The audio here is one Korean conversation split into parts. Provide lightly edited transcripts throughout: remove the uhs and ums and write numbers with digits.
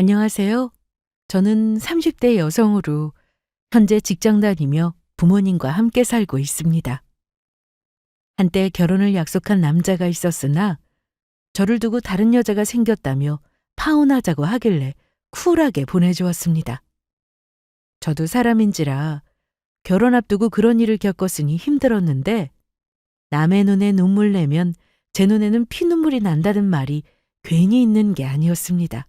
안녕하세요. 저는 30대 여성으로 현재 직장 다니며 부모님과 함께 살고 있습니다. 한때 결혼을 약속한 남자가 있었으나 저를 두고 다른 여자가 생겼다며 파혼하자고 하길래 쿨하게 보내주었습니다. 저도 사람인지라 결혼 앞두고 그런 일을 겪었으니 힘들었는데 남의 눈에 눈물 내면 제 눈에는 피눈물이 난다는 말이 괜히 있는 게 아니었습니다.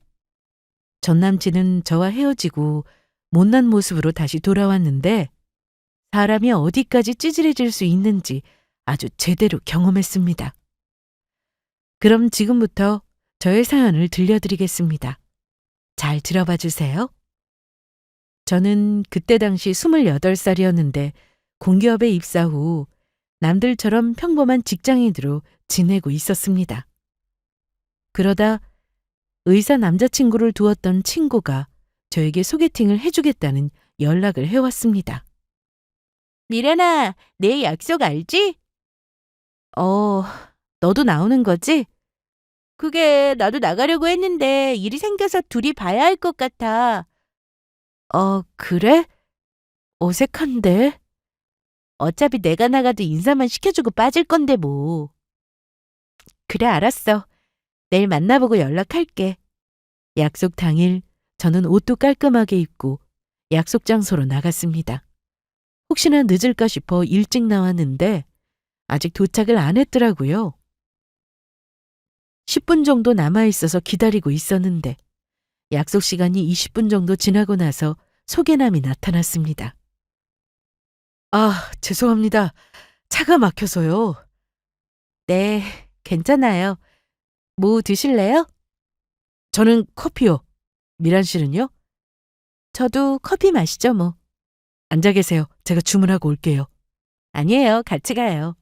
전 남친은 저와 헤어지고 못난 모습으로 다시 돌아왔는데 사람이 어디까지 찌질해질 수 있는지 아주 제대로 경험했습니다. 그럼 지금부터 저의 사연을 들려드리겠습니다. 잘 들어봐 주세요. 저는 그때 당시 28살이었는데 공기업에 입사 후 남들처럼 평범한 직장인으로 지내고 있었습니다. 그러다 의사 남자친구를 두었던 친구가 저에게 소개팅을 해주겠다는 연락을 해왔습니다. 미래나, 내일 약속 알지? 너도 나오는 거지? 그게 나도 나가려고 했는데 일이 생겨서 둘이 봐야 할 것 같아. 그래? 어색한데? 어차피 내가 나가도 인사만 시켜주고 빠질 건데 뭐. 그래, 알았어. 내일 만나보고 연락할게. 약속 당일 저는 옷도 깔끔하게 입고 약속 장소로 나갔습니다. 혹시나 늦을까 싶어 일찍 나왔는데 아직 도착을 안 했더라고요. 10분 정도 남아있어서 기다리고 있었는데 약속 시간이 20분 정도 지나고 나서 소개남이 나타났습니다. 죄송합니다. 차가 막혀서요. 네, 괜찮아요. 뭐 드실래요? 저는 커피요. 미란 씨는요? 저도 커피 마시죠, 뭐. 앉아 계세요. 제가 주문하고 올게요. 아니에요. 같이 가요.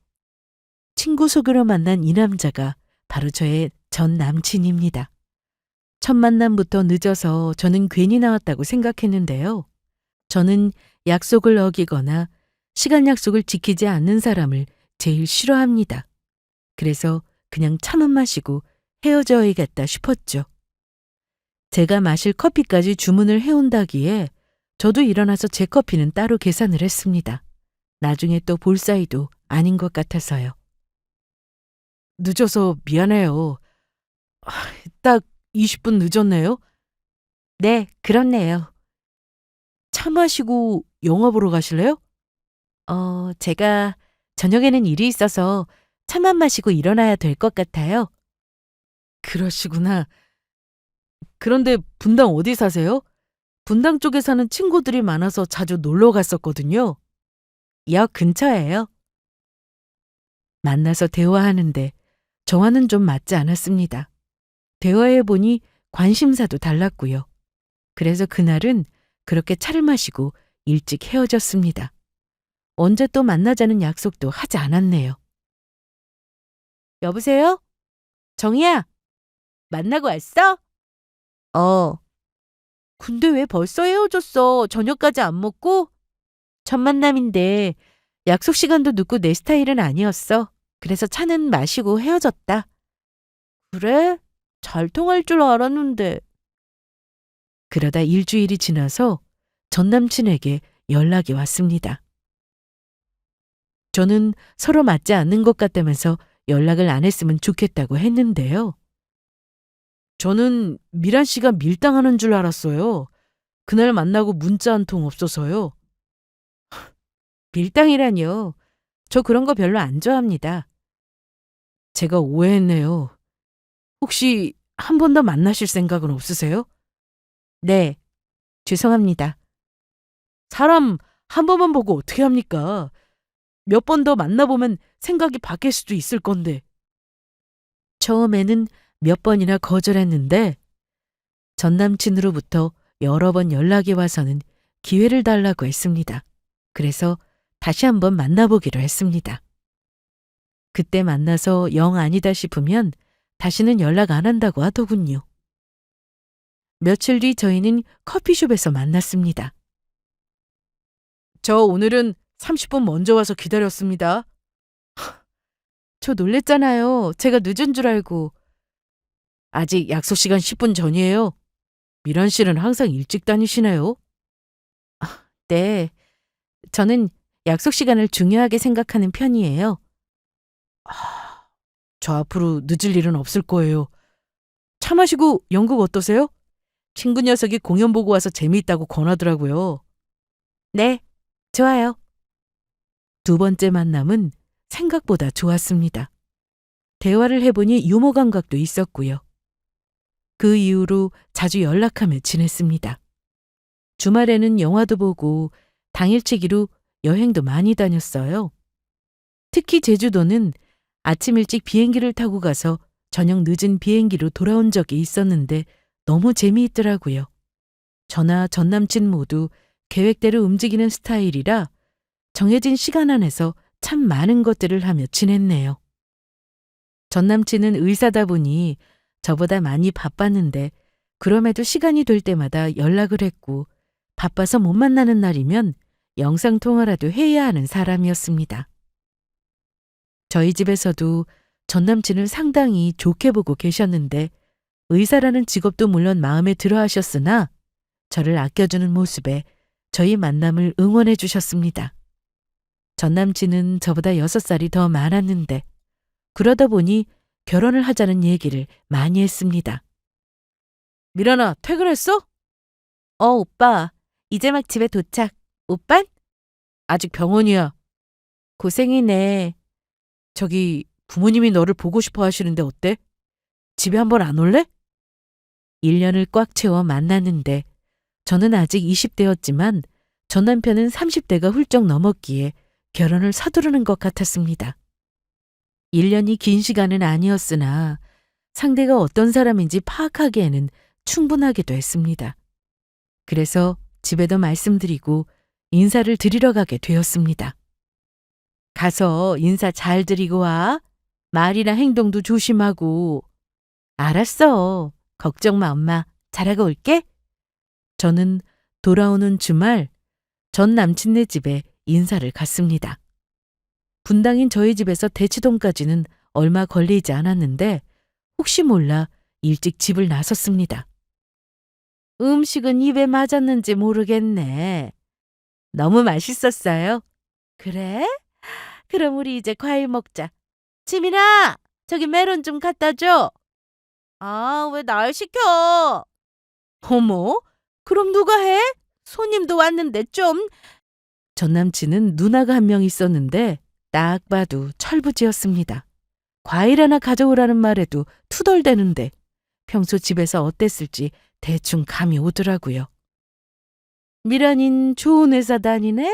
친구 소개로 만난 이 남자가 바로 저의 전 남친입니다. 첫 만남부터 늦어서 저는 괜히 나왔다고 생각했는데요. 저는 약속을 어기거나 시간 약속을 지키지 않는 사람을 제일 싫어합니다. 그래서 그냥 차만 마시고 헤어져야겠다 싶었죠. 제가 마실 커피까지 주문을 해온다기에 저도 일어나서 제 커피는 따로 계산을 했습니다. 나중에 또 볼 사이도 아닌 것 같아서요. 늦어서 미안해요. 딱 20분 늦었네요? 네, 그렇네요. 차 마시고 영화 보러 가실래요? 제가 저녁에는 일이 있어서 차만 마시고 일어나야 될 것 같아요. 그러시구나. 그런데 분당 어디 사세요? 분당 쪽에 사는 친구들이 많아서 자주 놀러 갔었거든요. 역 근처예요. 만나서 대화하는데 저와는 좀 맞지 않았습니다. 대화해보니 관심사도 달랐고요. 그래서 그날은 그렇게 차를 마시고 일찍 헤어졌습니다. 언제 또 만나자는 약속도 하지 않았네요. 여보세요? 정희야, 만나고 왔어? 어. 근데 왜 벌써 헤어졌어? 저녁까지 안 먹고? 첫 만남인데 약속 시간도 늦고 내 스타일은 아니었어. 그래서 차는 마시고 헤어졌다. 그래? 잘 통할 줄 알았는데. 그러다 일주일이 지나서 전 남친에게 연락이 왔습니다. 저는 서로 맞지 않는 것 같다면서 연락을 안 했으면 좋겠다고 했는데요. 저는 미란 씨가 밀당하는 줄 알았어요. 그날 만나고 문자 한 통 없어서요. 밀당이라뇨. 저 그런 거 별로 안 좋아합니다. 제가 오해했네요. 혹시 한 번 더 만나실 생각은 없으세요? 네, 죄송합니다. 사람 한 번만 보고 어떻게 합니까? 몇 번 더 만나보면 생각이 바뀔 수도 있을 건데. 처음에는 몇 번이나 거절했는데 전 남친으로부터 여러 번 연락이 와서는 기회를 달라고 했습니다. 그래서 다시 한번 만나보기로 했습니다. 그때 만나서 영 아니다 싶으면 다시는 연락 안 한다고 하더군요. 며칠 뒤 저희는 커피숍에서 만났습니다. 저 오늘은 30분 먼저 와서 기다렸습니다. 저 놀랬잖아요. 제가 늦은 줄 알고. 아직 약속 시간 10분 전이에요. 미란 씨는 항상 일찍 다니시네요. 네, 저는 약속 시간을 중요하게 생각하는 편이에요. 저 앞으로 늦을 일은 없을 거예요. 차 마시고 연극 어떠세요? 친구 녀석이 공연 보고 와서 재미있다고 권하더라고요. 네, 좋아요. 두 번째 만남은 생각보다 좋았습니다. 대화를 해보니 유머 감각도 있었고요. 그 이후로 자주 연락하며 지냈습니다. 주말에는 영화도 보고 당일치기로 여행도 많이 다녔어요. 특히 제주도는 아침 일찍 비행기를 타고 가서 저녁 늦은 비행기로 돌아온 적이 있었는데 너무 재미있더라고요. 저나 전 남친 모두 계획대로 움직이는 스타일이라 정해진 시간 안에서 참 많은 것들을 하며 지냈네요. 전 남친은 의사다 보니 저보다 많이 바빴는데 그럼에도 시간이 될 때마다 연락을 했고 바빠서 못 만나는 날이면 영상통화라도 해야 하는 사람이었습니다. 저희 집에서도 전 남친을 상당히 좋게 보고 계셨는데 의사라는 직업도 물론 마음에 들어 하셨으나 저를 아껴주는 모습에 저희 만남을 응원해 주셨습니다. 전 남친은 저보다 6살이 더 많았는데 그러다 보니 결혼을 하자는 얘기를 많이 했습니다. 미란아, 퇴근했어? 오빠. 이제 막 집에 도착. 오빤? 아직 병원이야. 고생이네. 저기 부모님이 너를 보고 싶어 하시는데 어때? 집에 한번 안 올래? 1년을 꽉 채워 만났는데 저는 아직 20대였지만 전 남편은 30대가 훌쩍 넘었기에 결혼을 서두르는 것 같았습니다. 1년이 긴 시간은 아니었으나 상대가 어떤 사람인지 파악하기에는 충분하기도 했습니다. 그래서 집에도 말씀드리고 인사를 드리러 가게 되었습니다. 가서 인사 잘 드리고 와. 말이나 행동도 조심하고. 알았어. 걱정 마, 엄마. 잘하고 올게. 저는 돌아오는 주말 전 남친네 집에 인사를 갔습니다. 분당인 저희 집에서 대치동까지는 얼마 걸리지 않았는데 혹시 몰라 일찍 집을 나섰습니다. 음식은 입에 맞았는지 모르겠네. 너무 맛있었어요. 그래? 그럼 우리 이제 과일 먹자. 지민아, 저기 메론 좀 갖다 줘. 아, 왜 날 시켜? 어머, 그럼 누가 해? 손님도 왔는데 좀. 전 남친은 누나가 한 명 있었는데 딱 봐도 철부지였습니다. 과일 하나 가져오라는 말에도 투덜대는데 평소 집에서 어땠을지 대충 감이 오더라고요. 미란인 좋은 회사 다니네?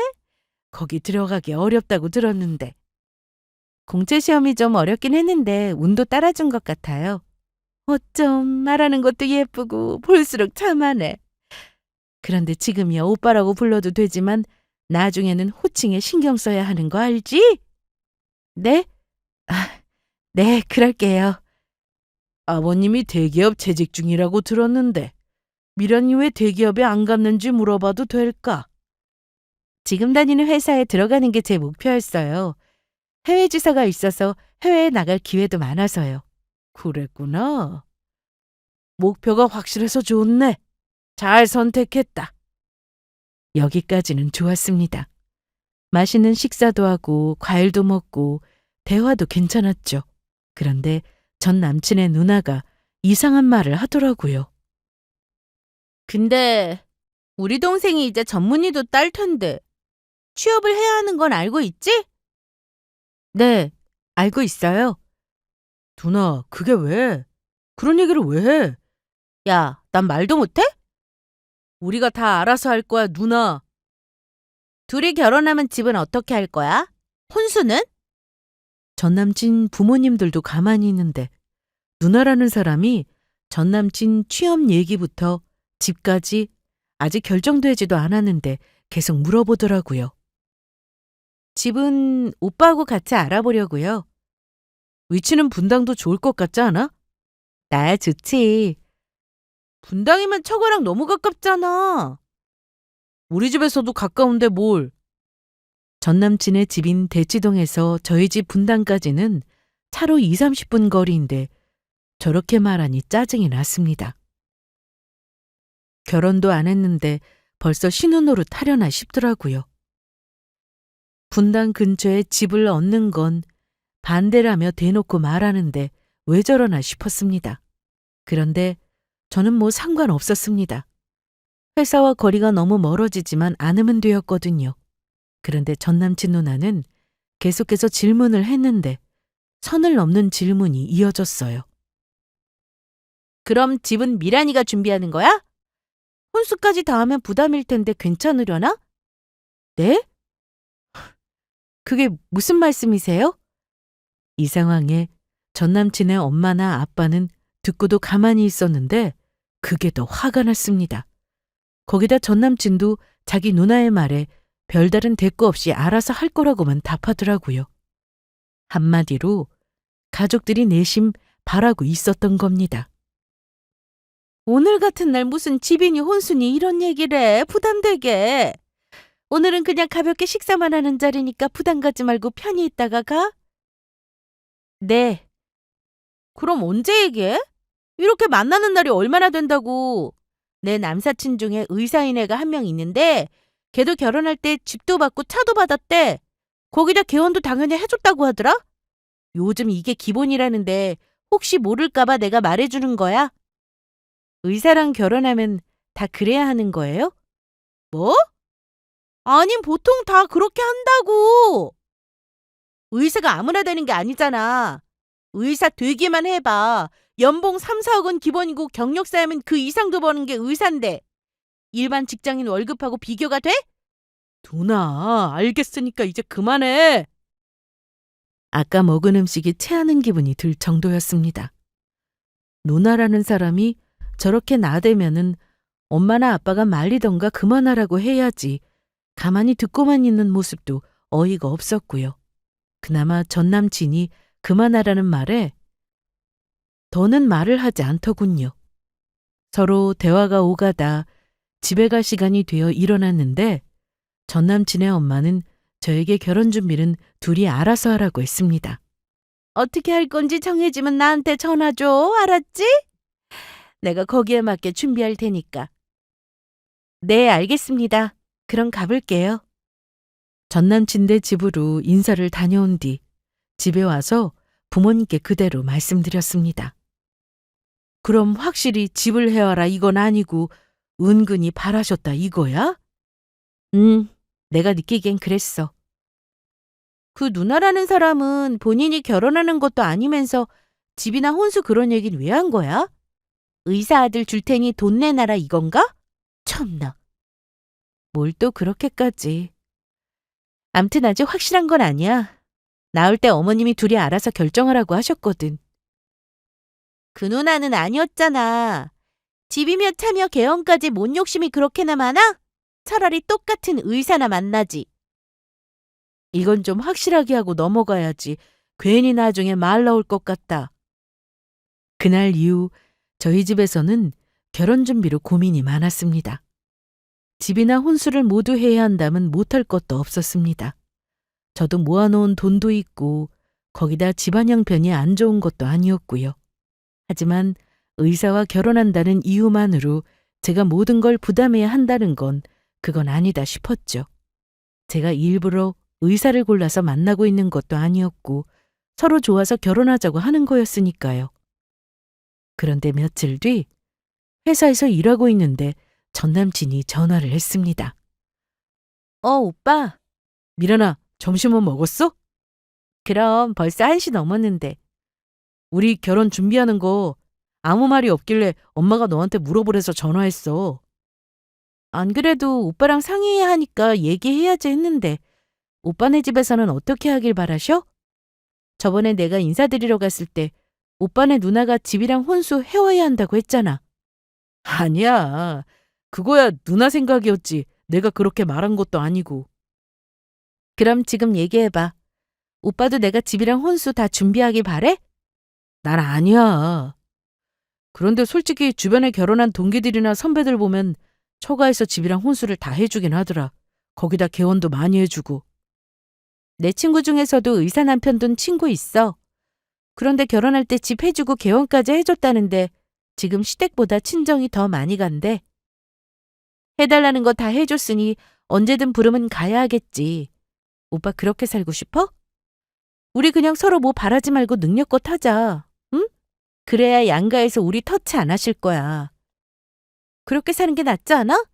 거기 들어가기 어렵다고 들었는데. 공채 시험이 좀 어렵긴 했는데 운도 따라준 것 같아요. 어쩜 말하는 것도 예쁘고 볼수록 참하네. 그런데 지금이야 오빠라고 불러도 되지만 나중에는 호칭에 신경 써야 하는 거 알지? 네? 네, 그럴게요. 아버님이 대기업 재직 중이라고 들었는데 미란이 왜 대기업에 안 갔는지 물어봐도 될까? 지금 다니는 회사에 들어가는 게 제 목표였어요. 해외 지사가 있어서 해외에 나갈 기회도 많아서요. 그랬구나. 목표가 확실해서 좋네. 잘 선택했다. 여기까지는 좋았습니다. 맛있는 식사도 하고 과일도 먹고 대화도 괜찮았죠. 그런데 전 남친의 누나가 이상한 말을 하더라고요. 근데 우리 동생이 이제 전문의도 딸 텐데 취업을 해야 하는 건 알고 있지? 네, 알고 있어요. 누나, 그게 왜? 그런 얘기를 왜 해? 야, 난 말도 못해? 우리가 다 알아서 할 거야, 누나. 둘이 결혼하면 집은 어떻게 할 거야? 혼수는? 전 남친 부모님들도 가만히 있는데 누나라는 사람이 전 남친 취업 얘기부터 집까지 아직 결정되지도 않았는데 계속 물어보더라고요. 집은 오빠하고 같이 알아보려고요. 위치는 분당도 좋을 것 같지 않아? 나야 좋지. 분당이면 처가랑 너무 가깝잖아. 우리 집에서도 가까운데 뭘. 전 남친의 집인 대치동에서 저희 집 분당까지는 차로 2, 30분 거리인데 저렇게 말하니 짜증이 났습니다. 결혼도 안 했는데 벌써 신혼노릇 하려나 싶더라고요. 분당 근처에 집을 얻는 건 반대라며 대놓고 말하는데 왜 저러나 싶었습니다. 그런데 저는 뭐 상관없었습니다. 회사와 거리가 너무 멀어지지만 않으면 되었거든요. 그런데 전남친 누나는 계속해서 질문을 했는데 선을 넘는 질문이 이어졌어요. 그럼 집은 미란이가 준비하는 거야? 혼수까지 다 하면 부담일 텐데 괜찮으려나? 네? 그게 무슨 말씀이세요? 이 상황에 전남친의 엄마나 아빠는 듣고도 가만히 있었는데 그게 더 화가 났습니다. 거기다 전남친도 자기 누나의 말에 별다른 대꾸 없이 알아서 할 거라고만 답하더라고요. 한마디로 가족들이 내심 바라고 있었던 겁니다. 오늘 같은 날 무슨 집이니 혼수니 이런 얘기를 해. 부담되게. 오늘은 그냥 가볍게 식사만 하는 자리니까 부담 갖지 말고 편히 있다가 가. 네. 그럼 언제 얘기해? 이렇게 만나는 날이 얼마나 된다고. 내 남사친 중에 의사인 애가 한 명 있는데 걔도 결혼할 때 집도 받고 차도 받았대. 거기다 개원도 당연히 해줬다고 하더라. 요즘 이게 기본이라는데 혹시 모를까봐 내가 말해주는 거야. 의사랑 결혼하면 다 그래야 하는 거예요? 뭐? 아님 보통 다 그렇게 한다고. 의사가 아무나 되는 게 아니잖아. 의사 되기만 해봐. 연봉 3, 4억은 기본이고 경력 쌓이면 그 이상도 버는 게 의사인데 일반 직장인 월급하고 비교가 돼? 누나, 알겠으니까 이제 그만해. 아까 먹은 음식이 체하는 기분이 들 정도였습니다. 누나라는 사람이 저렇게 나대면은 엄마나 아빠가 말리던가 그만하라고 해야지 가만히 듣고만 있는 모습도 어이가 없었고요. 그나마 전 남친이 그만하라는 말에 더는 말을 하지 않더군요. 서로 대화가 오가다 집에 갈 시간이 되어 일어났는데 전 남친의 엄마는 저에게 결혼 준비는 둘이 알아서 하라고 했습니다. 어떻게 할 건지 정해지면 나한테 전화 줘. 알았지? 내가 거기에 맞게 준비할 테니까. 네, 알겠습니다. 그럼 가볼게요. 전 남친 네 집으로 인사를 다녀온 뒤 집에 와서 부모님께 그대로 말씀드렸습니다. 그럼 확실히 집을 해와라 이건 아니고 은근히 바라셨다 이거야? 내가 느끼기엔 그랬어. 그 누나라는 사람은 본인이 결혼하는 것도 아니면서 집이나 혼수 그런 얘기는 왜 한 거야? 의사 아들 줄 테니 돈 내놔라 이건가? 참나. 뭘 또 그렇게까지. 암튼 아직 확실한 건 아니야. 나올 때 어머님이 둘이 알아서 결정하라고 하셨거든. 그 누나는 아니었잖아. 집이며 차며 개헌까지 뭔 욕심이 그렇게나 많아? 차라리 똑같은 의사나 만나지. 이건 좀 확실하게 하고 넘어가야지. 괜히 나중에 말 나올 것 같다. 그날 이후 저희 집에서는 결혼 준비로 고민이 많았습니다. 집이나 혼수를 모두 해야 한다면 못할 것도 없었습니다. 저도 모아놓은 돈도 있고 거기다 집안 형편이 안 좋은 것도 아니었고요. 하지만 의사와 결혼한다는 이유만으로 제가 모든 걸 부담해야 한다는 건 그건 아니다 싶었죠. 제가 일부러 의사를 골라서 만나고 있는 것도 아니었고 서로 좋아서 결혼하자고 하는 거였으니까요. 그런데 며칠 뒤 회사에서 일하고 있는데 전 남친이 전화를 했습니다. 오빠. 미란아, 점심은 먹었어? 그럼 벌써 1시 넘었는데. 우리 결혼 준비하는 거 아무 말이 없길래 엄마가 너한테 물어보래서 전화했어. 안 그래도 오빠랑 상의해야 하니까 얘기해야지 했는데 오빠네 집에서는 어떻게 하길 바라셔? 저번에 내가 인사드리러 갔을 때 오빠네 누나가 집이랑 혼수 해와야 한다고 했잖아. 아니야. 그거야 누나 생각이었지. 내가 그렇게 말한 것도 아니고. 그럼 지금 얘기해봐. 오빠도 내가 집이랑 혼수 다 준비하길 바래? 난 아니야. 그런데 솔직히 주변에 결혼한 동기들이나 선배들 보면 처가에서 집이랑 혼수를 다 해주긴 하더라. 거기다 개원도 많이 해주고. 내 친구 중에서도 의사 남편 둔 친구 있어. 그런데 결혼할 때 집 해주고 개원까지 해줬다는데 지금 시댁보다 친정이 더 많이 간대. 해달라는 거 다 해줬으니 언제든 부르면 가야 하겠지. 오빠 그렇게 살고 싶어? 우리 그냥 서로 뭐 바라지 말고 능력껏 하자. 응? 그래야 양가에서 우리 터치 안 하실 거야. 그렇게 사는 게 낫지 않아?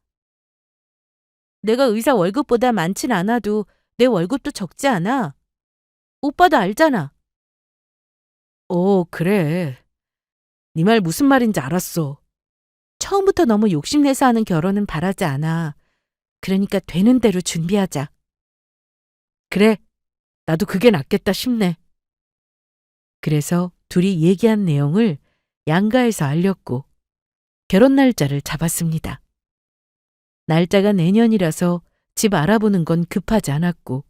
내가 의사 월급보다 많진 않아도 내 월급도 적지 않아. 오빠도 알잖아. 그래. 네 말 무슨 말인지 알았어. 처음부터 너무 욕심내서 하는 결혼은 바라지 않아. 그러니까 되는 대로 준비하자. 그래, 나도 그게 낫겠다 싶네. 그래서 둘이 얘기한 내용을 양가에서 알렸고 결혼 날짜를 잡았습니다. 날짜가 내년이라서 집 알아보는 건 급하지 않았고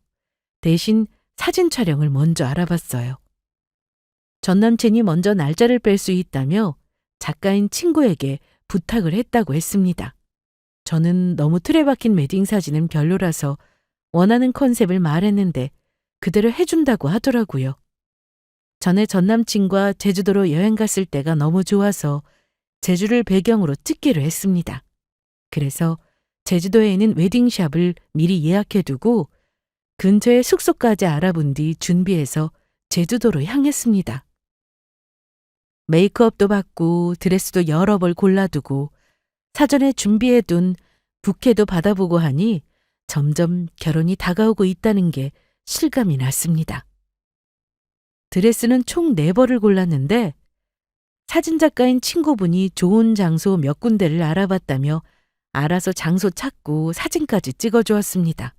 대신 사진 촬영을 먼저 알아봤어요. 전 남친이 먼저 날짜를 뺄 수 있다며 작가인 친구에게 부탁을 했다고 했습니다. 저는 너무 틀에 박힌 웨딩 사진은 별로라서 원하는 컨셉을 말했는데 그대로 해준다고 하더라고요. 전에 전 남친과 제주도로 여행 갔을 때가 너무 좋아서 제주를 배경으로 찍기로 했습니다. 그래서 제주도에 있는 웨딩샵을 미리 예약해두고 근처에 숙소까지 알아본 뒤 준비해서 제주도로 향했습니다. 메이크업도 받고 드레스도 여러 벌 골라두고 사전에 준비해둔 부케도 받아보고 하니 점점 결혼이 다가오고 있다는 게 실감이 났습니다. 드레스는 총 4벌을 골랐는데 사진작가인 친구분이 좋은 장소 몇 군데를 알아봤다며 알아서 장소 찾고 사진까지 찍어주었습니다.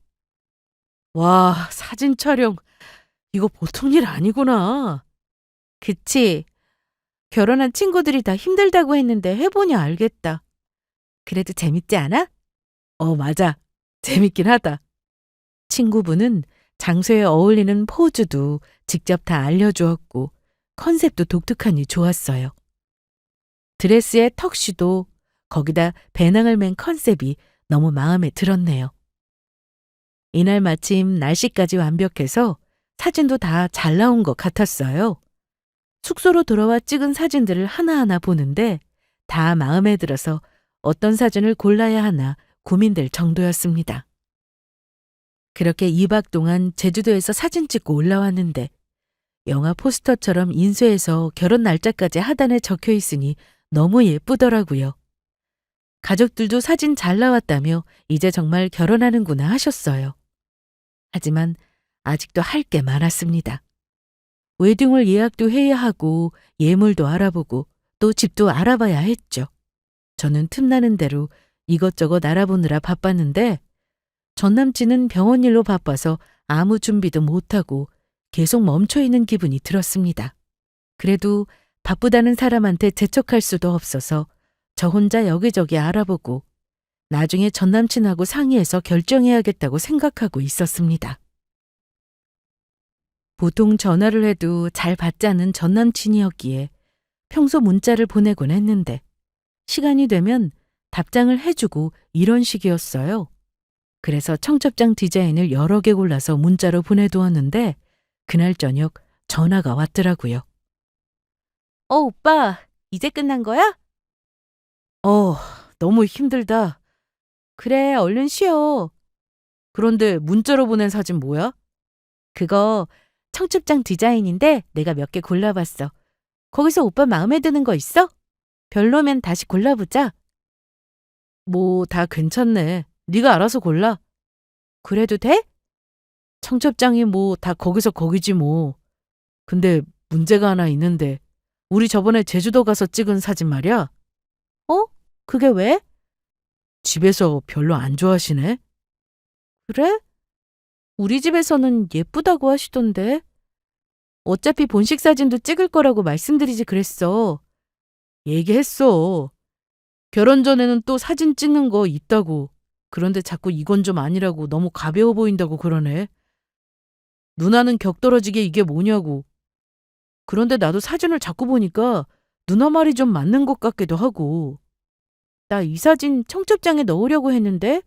와, 사진 촬영 이거 보통 일 아니구나. 그치? 결혼한 친구들이 다 힘들다고 했는데 해보니 알겠다. 그래도 재밌지 않아? 맞아. 재밌긴 하다. 친구분은 장소에 어울리는 포즈도 직접 다 알려주었고 컨셉도 독특하니 좋았어요. 드레스에 턱시도 거기다 배낭을 맨 컨셉이 너무 마음에 들었네요. 이날 마침 날씨까지 완벽해서 사진도 다 잘 나온 것 같았어요. 숙소로 돌아와 찍은 사진들을 하나하나 보는데 다 마음에 들어서 어떤 사진을 골라야 하나 고민될 정도였습니다. 그렇게 2박 동안 제주도에서 사진 찍고 올라왔는데 영화 포스터처럼 인쇄해서 결혼 날짜까지 하단에 적혀 있으니 너무 예쁘더라고요. 가족들도 사진 잘 나왔다며 이제 정말 결혼하는구나 하셨어요. 하지만 아직도 할 게 많았습니다. 웨딩홀 예약도 해야 하고 예물도 알아보고 또 집도 알아봐야 했죠. 저는 틈나는 대로 이것저것 알아보느라 바빴는데 전 남친은 병원 일로 바빠서 아무 준비도 못하고 계속 멈춰있는 기분이 들었습니다. 그래도 바쁘다는 사람한테 재촉할 수도 없어서 저 혼자 여기저기 알아보고 나중에 전 남친하고 상의해서 결정해야겠다고 생각하고 있었습니다. 보통 전화를 해도 잘 받지 않는 전 남친이었기에 평소 문자를 보내곤 했는데 시간이 되면 답장을 해주고 이런 식이었어요. 그래서 청첩장 디자인을 여러 개 골라서 문자로 보내두었는데 그날 저녁 전화가 왔더라고요. 오빠, 이제 끝난 거야? 너무 힘들다. 그래, 얼른 쉬어. 그런데 문자로 보낸 사진 뭐야? 그거 청첩장 디자인인데 내가 몇 개 골라봤어. 거기서 오빠 마음에 드는 거 있어? 별로면 다시 골라보자. 뭐 다 괜찮네. 네가 알아서 골라. 그래도 돼? 청첩장이 뭐 다 거기서 거기지 뭐. 근데 문제가 하나 있는데 우리 저번에 제주도 가서 찍은 사진 말이야. 그게 왜? 집에서 별로 안 좋아하시네. 그래? 우리 집에서는 예쁘다고 하시던데. 어차피 본식 사진도 찍을 거라고 말씀드리지 그랬어. 얘기했어. 결혼 전에는 또 사진 찍는 거 있다고. 그런데 자꾸 이건 좀 아니라고 너무 가벼워 보인다고 그러네. 누나는 격떨어지게 이게 뭐냐고. 그런데 나도 사진을 자꾸 보니까 누나 말이 좀 맞는 것 같기도 하고. 나 이 사진 청첩장에 넣으려고 했는데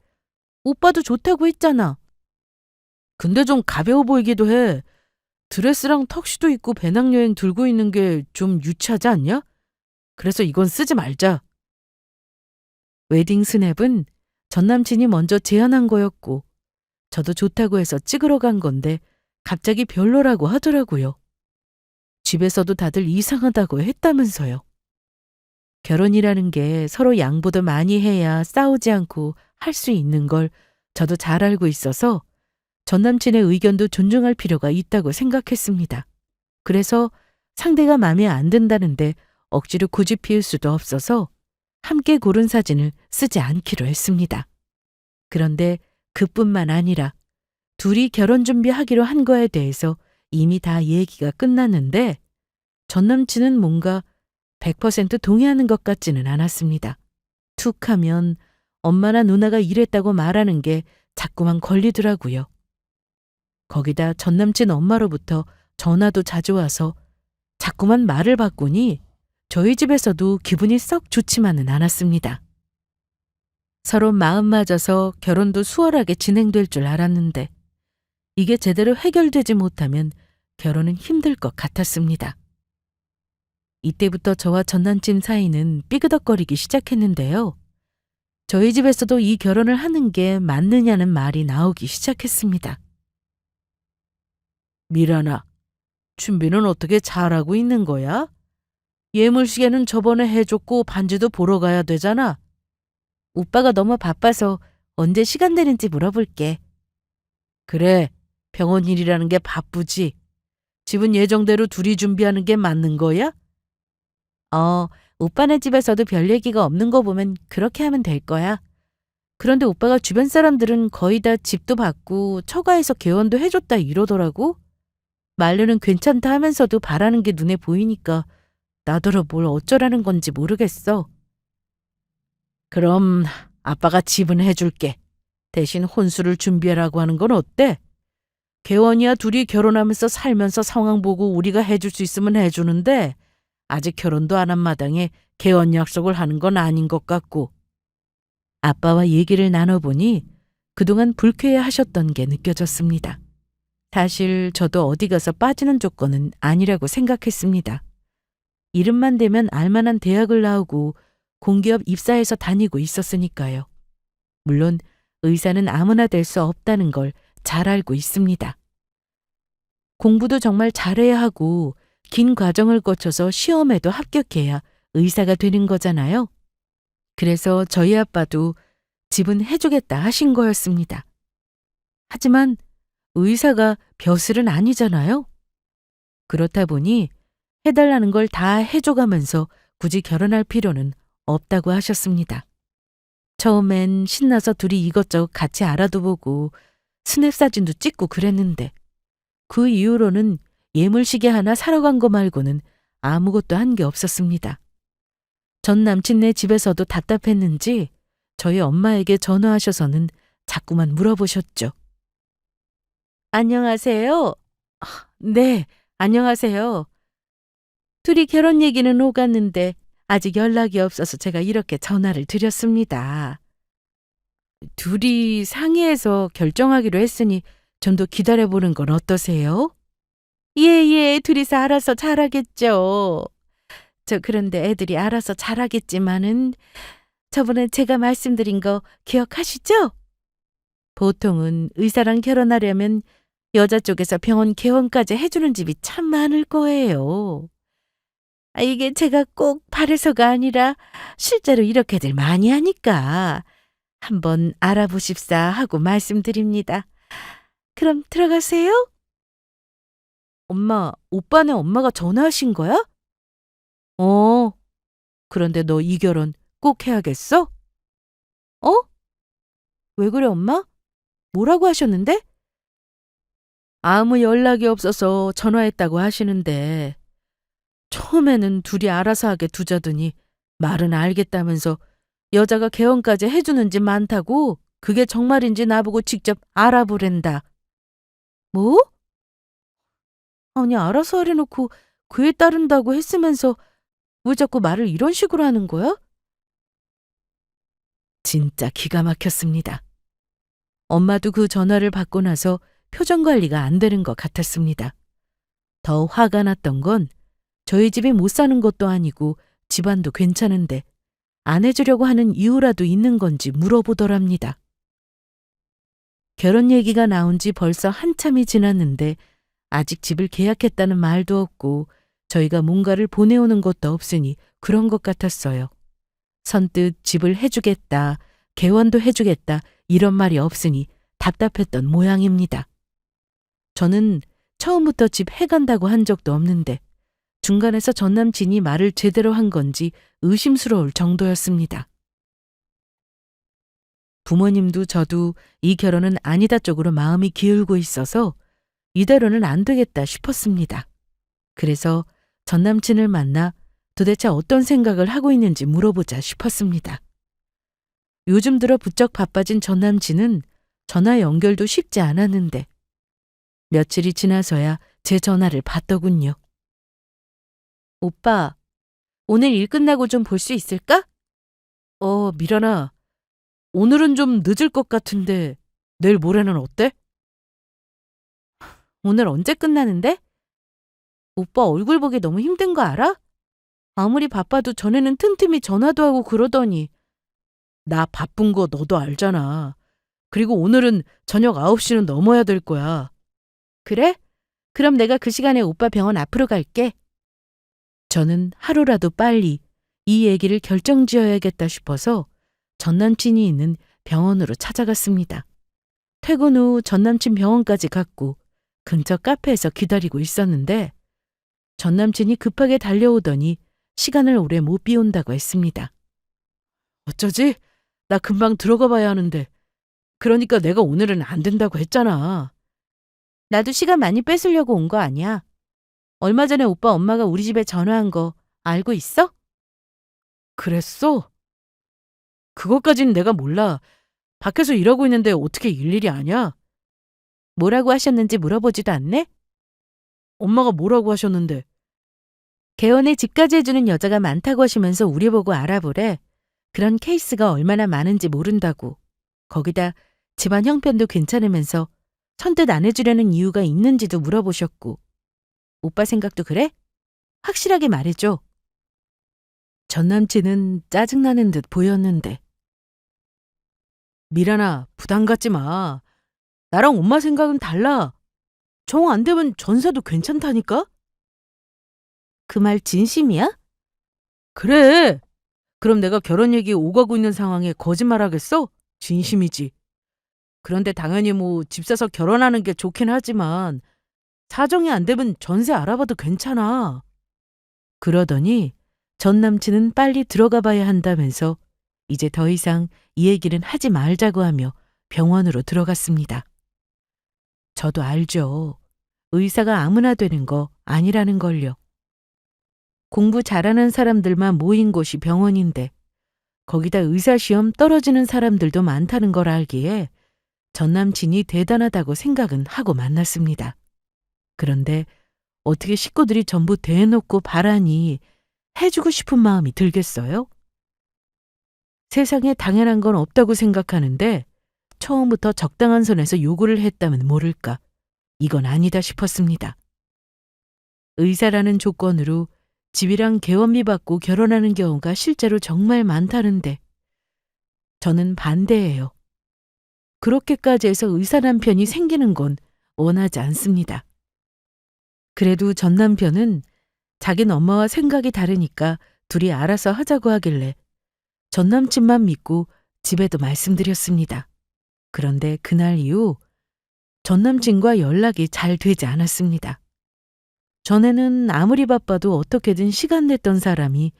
오빠도 좋다고 했잖아. 근데 좀 가벼워 보이기도 해. 드레스랑 턱시도 입고 배낭여행 들고 있는 게 좀 유치하지 않냐? 그래서 이건 쓰지 말자. 웨딩 스냅은 전 남친이 먼저 제안한 거였고 저도 좋다고 해서 찍으러 간 건데 갑자기 별로라고 하더라고요. 집에서도 다들 이상하다고 했다면서요. 결혼이라는 게 서로 양보도 많이 해야 싸우지 않고 할 수 있는 걸 저도 잘 알고 있어서 전 남친의 의견도 존중할 필요가 있다고 생각했습니다. 그래서 상대가 마음에 안 든다는데 억지로 고집 피울 수도 없어서 함께 고른 사진을 쓰지 않기로 했습니다. 그런데 그뿐만 아니라 둘이 결혼 준비하기로 한 거에 대해서 이미 다 얘기가 끝났는데 전 남친은 뭔가 100% 동의하는 것 같지는 않았습니다. 툭 하면 엄마나 누나가 이랬다고 말하는 게 자꾸만 걸리더라고요. 거기다 전 남친 엄마로부터 전화도 자주 와서 자꾸만 말을 바꾸니 저희 집에서도 기분이 썩 좋지만은 않았습니다. 서로 마음 맞아서 결혼도 수월하게 진행될 줄 알았는데 이게 제대로 해결되지 못하면 결혼은 힘들 것 같았습니다. 이때부터 저와 전 남친 사이는 삐그덕거리기 시작했는데요. 저희 집에서도 이 결혼을 하는 게 맞느냐는 말이 나오기 시작했습니다. 미란아, 준비는 어떻게 잘하고 있는 거야? 예물시계는 저번에 해줬고 반지도 보러 가야 되잖아. 오빠가 너무 바빠서 언제 시간 되는지 물어볼게. 그래, 병원 일이라는 게 바쁘지. 집은 예정대로 둘이 준비하는 게 맞는 거야? 오빠네 집에서도 별 얘기가 없는 거 보면 그렇게 하면 될 거야. 그런데 오빠가 주변 사람들은 거의 다 집도 받고 처가에서 개원도 해줬다 이러더라고. 말로는 괜찮다 하면서도 바라는 게 눈에 보이니까 나더러 뭘 어쩌라는 건지 모르겠어. 그럼 아빠가 집은 해줄게. 대신 혼수를 준비하라고 하는 건 어때? 개원이야 둘이 결혼하면서 살면서 상황 보고 우리가 해줄 수 있으면 해주는데 아직 결혼도 안 한 마당에 개원 약속을 하는 건 아닌 것 같고. 아빠와 얘기를 나눠보니 그동안 불쾌해하셨던 게 느껴졌습니다. 사실 저도 어디 가서 빠지는 조건은 아니라고 생각했습니다. 이름만 대면 알만한 대학을 나오고 공기업 입사해서 다니고 있었으니까요. 물론 의사는 아무나 될 수 없다는 걸 잘 알고 있습니다. 공부도 정말 잘해야 하고 긴 과정을 거쳐서 시험에도 합격해야 의사가 되는 거잖아요. 그래서 저희 아빠도 집은 해주겠다 하신 거였습니다. 하지만 의사가 벼슬은 아니잖아요. 그렇다 보니 해달라는 걸 다 해줘가면서 굳이 결혼할 필요는 없다고 하셨습니다. 처음엔 신나서 둘이 이것저것 같이 알아도 보고 스냅 사진도 찍고 그랬는데 그 이후로는 예물시계 하나 사러 간 거 말고는 아무것도 한 게 없었습니다. 전 남친네 집에서도 답답했는지 저희 엄마에게 전화하셔서는 자꾸만 물어보셨죠. 안녕하세요. 네, 안녕하세요. 둘이 결혼 얘기는 오갔는데 아직 연락이 없어서 제가 이렇게 전화를 드렸습니다. 둘이 상의해서 결정하기로 했으니 좀 더 기다려보는 건 어떠세요? 예, 둘이서 알아서 잘하겠죠. 그런데 애들이 알아서 잘하겠지만은 저번에 제가 말씀드린 거 기억하시죠? 보통은 의사랑 결혼하려면 여자 쪽에서 병원 개원까지 해주는 집이 참 많을 거예요. 이게 제가 꼭 바래서가 아니라 실제로 이렇게들 많이 하니까 한번 알아보십사 하고 말씀드립니다. 그럼 들어가세요. 엄마, 오빠네 엄마가 전화하신 거야? 그런데 너 이 결혼 꼭 해야겠어? 왜 그래, 엄마? 뭐라고 하셨는데? 아무 연락이 없어서 전화했다고 하시는데 처음에는 둘이 알아서 하게 두자더니 말은 알겠다면서 여자가 개원까지 해주는 집 많다고 그게 정말인지 나보고 직접 알아보랜다. 뭐? 아니 알아서 하려놓고 그에 따른다고 했으면서 왜 자꾸 말을 이런 식으로 하는 거야? 진짜 기가 막혔습니다. 엄마도 그 전화를 받고 나서 표정 관리가 안 되는 것 같았습니다. 더 화가 났던 건 저희 집이 못 사는 것도 아니고 집안도 괜찮은데 안 해주려고 하는 이유라도 있는 건지 물어보더랍니다. 결혼 얘기가 나온 지 벌써 한참이 지났는데 아직 집을 계약했다는 말도 없고 저희가 뭔가를 보내오는 것도 없으니 그런 것 같았어요. 선뜻 집을 해주겠다, 개원도 해주겠다 이런 말이 없으니 답답했던 모양입니다. 저는 처음부터 집 해간다고 한 적도 없는데 중간에서 전 남친이 말을 제대로 한 건지 의심스러울 정도였습니다. 부모님도 저도 이 결혼은 아니다 쪽으로 마음이 기울고 있어서 이대로는 안 되겠다 싶었습니다. 그래서 전 남친을 만나 도대체 어떤 생각을 하고 있는지 물어보자 싶었습니다. 요즘 들어 부쩍 바빠진 전 남친은 전화 연결도 쉽지 않았는데 며칠이 지나서야 제 전화를 받더군요. 오빠, 오늘 일 끝나고 좀 볼 수 있을까? 미란아. 오늘은 좀 늦을 것 같은데 내일 모레는 어때? 오늘 언제 끝나는데? 오빠 얼굴 보기 너무 힘든 거 알아? 아무리 바빠도 전에는 틈틈이 전화도 하고 그러더니. 나 바쁜 거 너도 알잖아. 그리고 오늘은 저녁 9시는 넘어야 될 거야. 그래? 그럼 내가 그 시간에 오빠 병원 앞으로 갈게. 저는 하루라도 빨리 이 얘기를 결정지어야겠다 싶어서 전 남친이 있는 병원으로 찾아갔습니다. 퇴근 후 전 남친 병원까지 갔고 근처 카페에서 기다리고 있었는데 전 남친이 급하게 달려오더니 시간을 오래 못 비운다고 했습니다. 어쩌지? 나 금방 들어가 봐야 하는데. 그러니까 내가 오늘은 안 된다고 했잖아. 나도 시간 많이 뺏으려고 온 거 아니야. 얼마 전에 오빠 엄마가 우리 집에 전화한 거 알고 있어? 그랬어? 그것까진 내가 몰라. 밖에서 일하고 있는데 어떻게 일일이 아냐? 뭐라고 하셨는지 물어보지도 않네? 엄마가 뭐라고 하셨는데? 개원에 집까지 해주는 여자가 많다고 하시면서 우리 보고 알아보래. 그런 케이스가 얼마나 많은지 모른다고. 거기다 집안 형편도 괜찮으면서 선뜻 안 해주려는 이유가 있는지도 물어보셨고. 오빠 생각도 그래? 확실하게 말해줘. 전 남친은 짜증나는 듯 보였는데. 미란아, 부담 갖지 마. 나랑 엄마 생각은 달라. 정 안 되면 전세도 괜찮다니까? 그 말 진심이야? 그래. 그럼 내가 결혼 얘기 오가고 있는 상황에 거짓말하겠어? 진심이지. 그런데 당연히 집 사서 결혼하는 게 좋긴 하지만 사정이 안 되면 전세 알아봐도 괜찮아. 그러더니 전 남친은 빨리 들어가 봐야 한다면서 이제 더 이상 이 얘기는 하지 말자고 하며 병원으로 들어갔습니다. 저도 알죠. 의사가 아무나 되는 거 아니라는 걸요. 공부 잘하는 사람들만 모인 곳이 병원인데 거기다 의사시험 떨어지는 사람들도 많다는 걸 알기에 전 남친이 대단하다고 생각은 하고 만났습니다. 그런데 어떻게 식구들이 전부 대놓고 바라니 해주고 싶은 마음이 들겠어요? 세상에 당연한 건 없다고 생각하는데 처음부터 적당한 선에서 요구를 했다면 모를까. 이건 아니다 싶었습니다. 의사라는 조건으로 집이랑 개원비 받고 결혼하는 경우가 실제로 정말 많다는데 저는 반대예요. 그렇게까지 해서 의사 남편이 생기는 건 원하지 않습니다. 그래도 전 남편은 자긴 엄마와 생각이 다르니까 둘이 알아서 하자고 하길래 전 남친만 믿고 집에도 말씀드렸습니다. 그런데 그날 이후 전 남친과 연락이 잘 되지 않았습니다. 전에는 아무리 바빠도 어떻게든 시간 냈던 사람이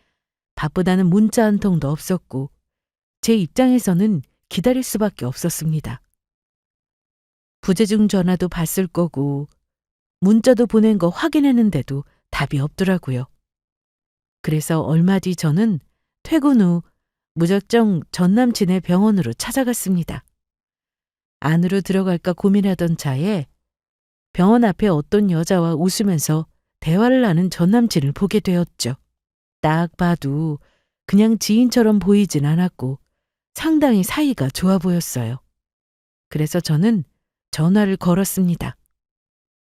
바쁘다는 문자 한 통도 없었고 제 입장에서는 기다릴 수밖에 없었습니다. 부재중 전화도 받을 거고 문자도 보낸 거 확인했는데도 답이 없더라고요. 그래서 얼마 뒤 저는 퇴근 후 무작정 전 남친의 병원으로 찾아갔습니다. 안으로 들어갈까 고민하던 차에 병원 앞에 어떤 여자와 웃으면서 대화를 하는 전 남친을 보게 되었죠. 딱 봐도 그냥 지인처럼 보이진 않았고 상당히 사이가 좋아 보였어요. 그래서 저는 전화를 걸었습니다.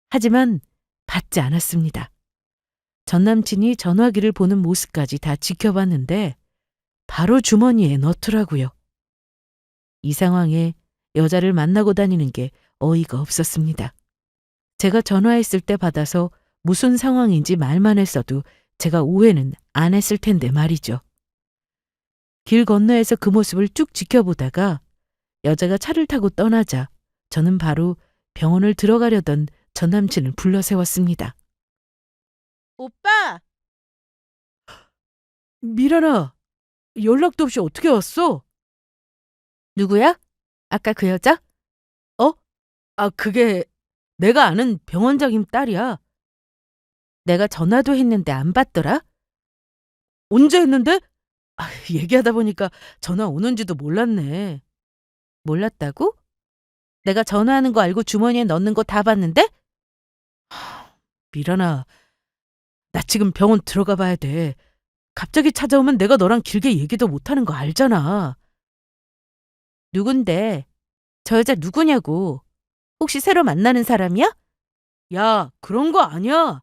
하지만 받지 않았습니다. 전 남친이 전화기를 보는 모습까지 다 지켜봤는데 바로 주머니에 넣더라고요. 이 상황에 여자를 만나고 다니는 게 어이가 없었습니다. 제가 전화했을 때 받아서 무슨 상황인지 말만 했어도 제가 오해는 안 했을 텐데 말이죠. 길 건너에서 그 모습을 쭉 지켜보다가 여자가 차를 타고 떠나자 저는 바로 병원을 들어가려던 전 남친을 불러 세웠습니다. 오빠! 미란아, 연락도 없이 어떻게 왔어? 누구야? 아까 그 여자? 어? 그게 내가 아는 병원장님 딸이야. 내가 전화도 했는데 안 받더라? 언제 했는데? 얘기하다 보니까 전화 오는지도 몰랐네. 몰랐다고? 내가 전화하는 거 알고 주머니에 넣는 거 다 봤는데? 미란아, 나 지금 병원 들어가 봐야 돼. 갑자기 찾아오면 내가 너랑 길게 얘기도 못하는 거 알잖아. 누군데? 저 여자 누구냐고. 혹시 새로 만나는 사람이야? 야, 그런 거 아니야.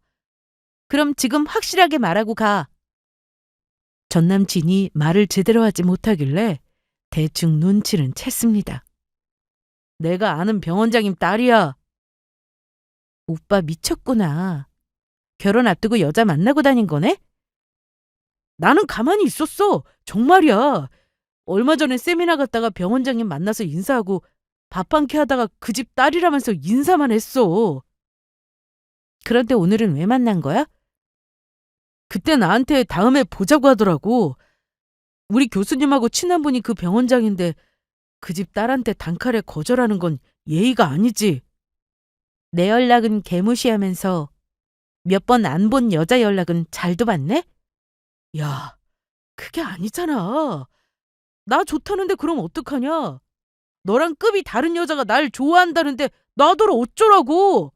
그럼 지금 확실하게 말하고 가. 전 남친이 말을 제대로 하지 못하길래 대충 눈치는 챘습니다. 내가 아는 병원장님 딸이야. 오빠 미쳤구나. 결혼 앞두고 여자 만나고 다닌 거네? 나는 가만히 있었어. 정말이야. 얼마 전에 세미나 갔다가 병원장님 만나서 인사하고 밥 한 끼 하다가 그 집 딸이라면서 인사만 했어. 그런데 오늘은 왜 만난 거야? 그때 나한테 다음에 보자고 하더라고. 우리 교수님하고 친한 분이 그 병원장인데 그 집 딸한테 단칼에 거절하는 건 예의가 아니지. 내 연락은 개무시하면서 몇 번 안 본 여자 연락은 잘도 받네? 야, 그게 아니잖아. 나 좋다는데 그럼 어떡하냐? 너랑 급이 다른 여자가 날 좋아한다는데 나더러 어쩌라고?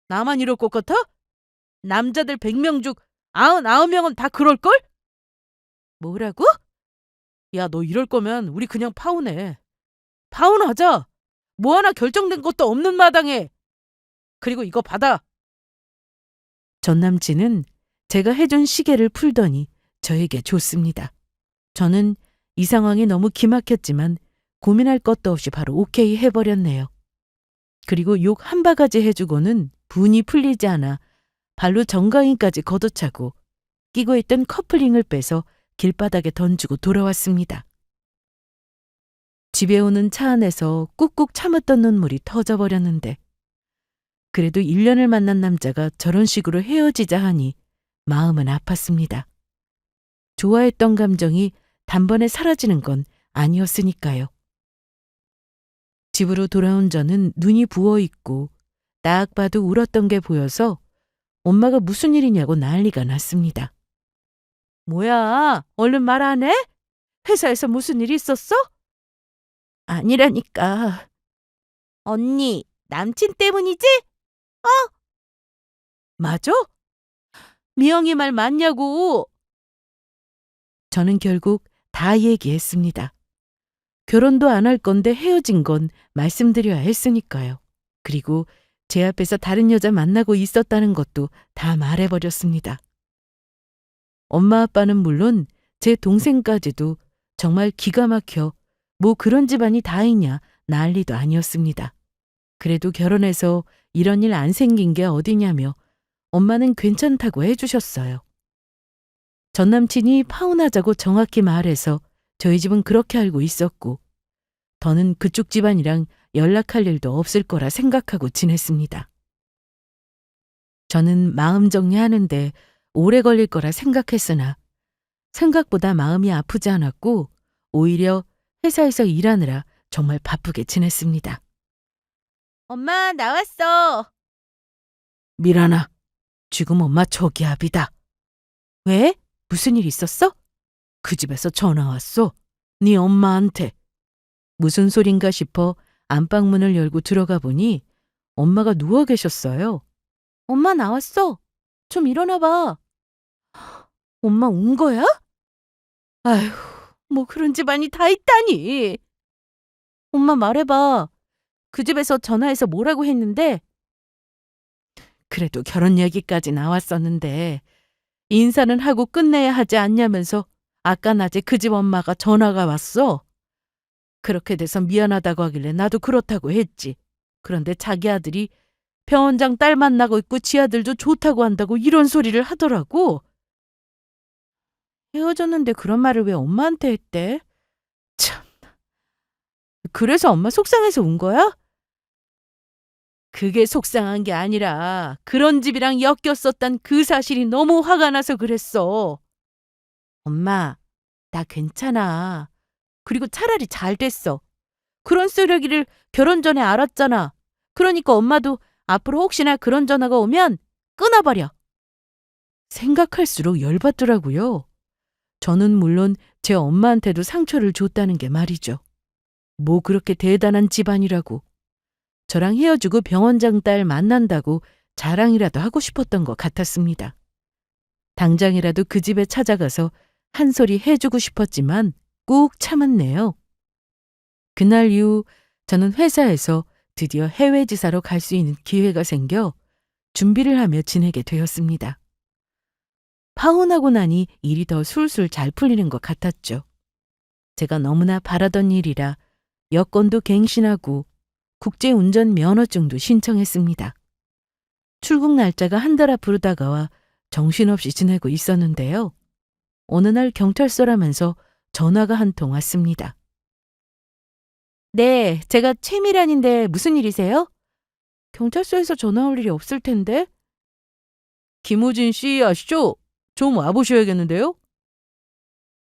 나만 이럴 것 같아? 남자들 100명 중 99명은 다 그럴걸? 뭐라고? 야, 너 이럴 거면 우리 그냥 파혼해. 파혼하자. 뭐 하나 결정된 것도 없는 마당에. 그리고 이거 받아. 전 남친은 제가 해준 시계를 풀더니 저에게 줬습니다. 저는 이 상황이 너무 기막혔지만 고민할 것도 없이 바로 오케이 해버렸네요. 그리고 욕 한 바가지 해주고는 분이 풀리지 않아 발로 정강이까지 걷어차고 끼고 있던 커플링을 빼서 길바닥에 던지고 돌아왔습니다. 집에 오는 차 안에서 꾹꾹 참았던 눈물이 터져버렸는데 그래도 1년을 만난 남자가 저런 식으로 헤어지자 하니 마음은 아팠습니다. 좋아했던 감정이 단번에 사라지는 건 아니었으니까요. 집으로 돌아온 저는 눈이 부어있고 딱 봐도 울었던 게 보여서 엄마가 무슨 일이냐고 난리가 났습니다. 뭐야, 얼른 말 안 해? 회사에서 무슨 일 있었어? 아니라니까. 언니, 남친 때문이지? 맞아? 미영이 말 맞냐고. 저는 결국 다 얘기했습니다. 결혼도 안 할 건데 헤어진 건 말씀드려야 했으니까요. 그리고 제 앞에서 다른 여자 만나고 있었다는 것도 다 말해버렸습니다. 엄마 아빠는 물론 제 동생까지도 정말 기가 막혀 뭐 그런 집안이 다 있냐 난리도 아니었습니다. 그래도 결혼해서 이런 일 안 생긴 게 어디냐며 엄마는 괜찮다고 해주셨어요. 전 남친이 파혼하자고 정확히 말해서 저희 집은 그렇게 알고 있었고 더는 그쪽 집안이랑 연락할 일도 없을 거라 생각하고 지냈습니다. 저는 마음 정리하는데 오래 걸릴 거라 생각했으나 생각보다 마음이 아프지 않았고 오히려 회사에서 일하느라 정말 바쁘게 지냈습니다. 엄마, 나왔어. 미란아, 지금 엄마 저기 앞이다. 왜? 무슨 일 있었어? 그 집에서 전화 왔어. 네 엄마한테. 무슨 소린가 싶어 안방문을 열고 들어가 보니 엄마가 누워 계셨어요. 엄마 나왔어. 좀 일어나 봐. 엄마 온 거야? 아휴, 뭐 그런 집안이 다 있다니. 엄마 말해봐. 그 집에서 전화해서 뭐라고 했는데? 그래도 결혼 얘기까지 나왔었는데 인사는 하고 끝내야 하지 않냐면서 아까 낮에 그 집 엄마가 전화가 왔어. 그렇게 돼서 미안하다고 하길래 나도 그렇다고 했지. 그런데 자기 아들이 병원장 딸 만나고 있고 지 아들도 좋다고 한다고 이런 소리를 하더라고. 헤어졌는데 그런 말을 왜 엄마한테 했대? 참, 그래서 엄마 속상해서 운 거야? 그게 속상한 게 아니라 그런 집이랑 엮였었단 그 사실이 너무 화가 나서 그랬어. 엄마, 나 괜찮아. 그리고 차라리 잘 됐어. 그런 쓰레기를 결혼 전에 알았잖아. 그러니까 엄마도 앞으로 혹시나 그런 전화가 오면 끊어버려. 생각할수록 열받더라고요. 저는 물론 제 엄마한테도 상처를 줬다는 게 말이죠. 뭐 그렇게 대단한 집안이라고. 저랑 헤어지고 병원장 딸 만난다고 자랑이라도 하고 싶었던 것 같았습니다. 당장이라도 그 집에 찾아가서 한 소리 해주고 싶었지만 꾹 참았네요. 그날 이후 저는 회사에서 드디어 해외 지사로 갈 수 있는 기회가 생겨 준비를 하며 지내게 되었습니다. 파혼하고 나니 일이 더 술술 잘 풀리는 것 같았죠. 제가 너무나 바라던 일이라 여권도 갱신하고 국제운전 면허증도 신청했습니다. 출국 날짜가 한 달 앞으로 다가와 정신없이 지내고 있었는데요. 어느 날 경찰서라면서 전화가 한 통 왔습니다. 네, 제가 최미란인데 무슨 일이세요? 경찰서에서 전화 올 일이 없을 텐데. 김우진 씨 아시죠? 좀 와보셔야겠는데요?